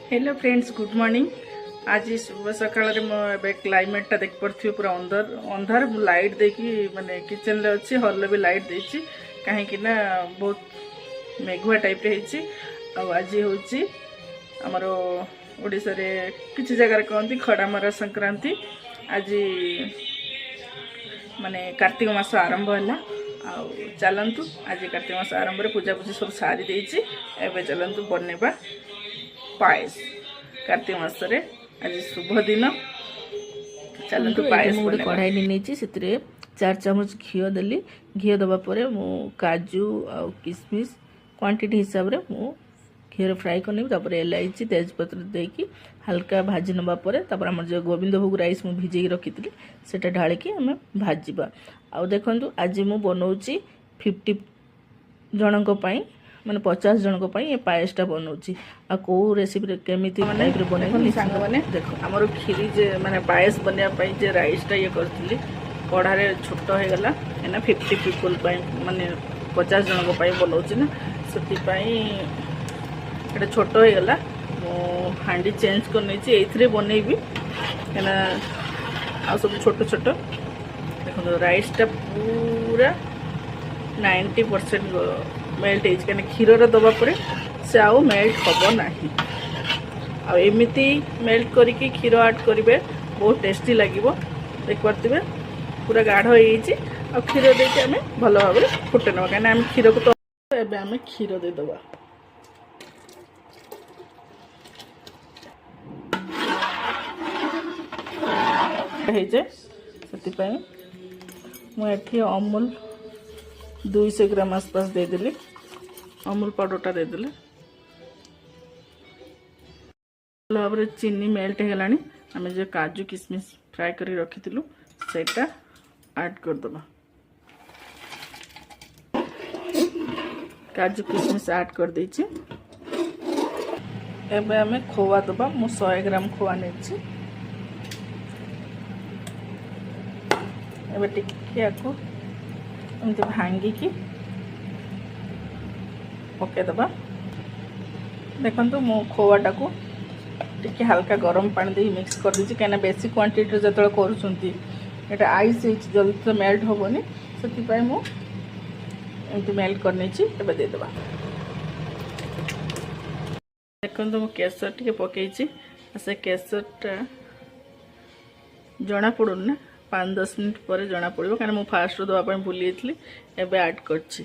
Hello friends, good morning. आज सुबह सकाळ में क्लाइमेटा देख पारे पूरा अंधार अंधार लाइट देकी माने किचन रे अच्छी हॉल भी लाइट देछि कहीं ना बहुत मेघुआ टाइप रे हेछि। आज होछि हमर ओडिसा रे किछि जगह कहंती खड़ामरा संक्रांति। आज माने कार्तिक मास आरंभ है। चलतु आज कार्तिक मास आरंभ रे पूजा पूजी सब सारी देछि। एबे चलतु बनेबा पायस। कार्तिक मास रे आज शुभ दिन। चलतु पायस गोटे कढ़ाई नहीं से 4 चमच घी देली। घी दबा परे मु काजू आ किशमिश क्वांटिटी हिसाब रे मु घी फ्राए करनी। इलायची तेजपत्र देकी हल्का भाजी नबा परे आम जो गोविंद भोग राइस मु भिजे रखी सेटा ढाल के आम भाजवा। आ देखु आज मु बनाऊँगी 50 जनक माने 50 जनक ये पायसटा बनाऊँगी। आ कौ रेसिपी केमी बन सांग मैंने देख आमर खीरी जे माने पायस बनवाई जे राइसटा ये करी कढ़ारे छोट हो गला एना 50 पीपल माने 50 जनक बनाऊँगी ना से छोट हो गला। मो हांडी चेंज कर नहीं बनईबी क्या आ सब छोट छोट देखो राइसटा पूरा 90% मेल्ट हो क्षीर दबा परे से आउ मेल्ट हम ना। आमती मेल्ट करके क्षीर ऐड करेंगे बहुत टेस्टी लगे। देख पारे पूरा गाढ़ हो क्षीर देके आम भल भाव फुटे ना कहीं क्षीर को तो एबे आम क्षीर देदबा। से मुझे अमूल 200 ग्राम आसपास देदेली। अमूल पाउडरटा देदेले भल भाव चीनी मेल्ट हो गलानी। आम जो काजू किशमिश फ्राए कर रखी सेटा ऐड करदबा। काजू किशमिश ऐड कर देछि। एबे आम खोआ दबा। मु 100 ग्राम खोआ नहीं एबे टिके आको एमती भांगिकी पकेदबा। देखो मो खोआटा को टिके हल्का गरम पानी दे मिक्स कर दीजिए कहीं बेसी क्वांटिटी जो कर आइस जल्दी तो मेल्ट हेनी से मुझे मेल्ट कर देदबा। देखो मो केसर टे पकई से केसरटा जना पड़ूना 5-10 मिनट पर जना पड़ो कहीं मुझे फास्ट दवाई भूली एबे ऐड करछि।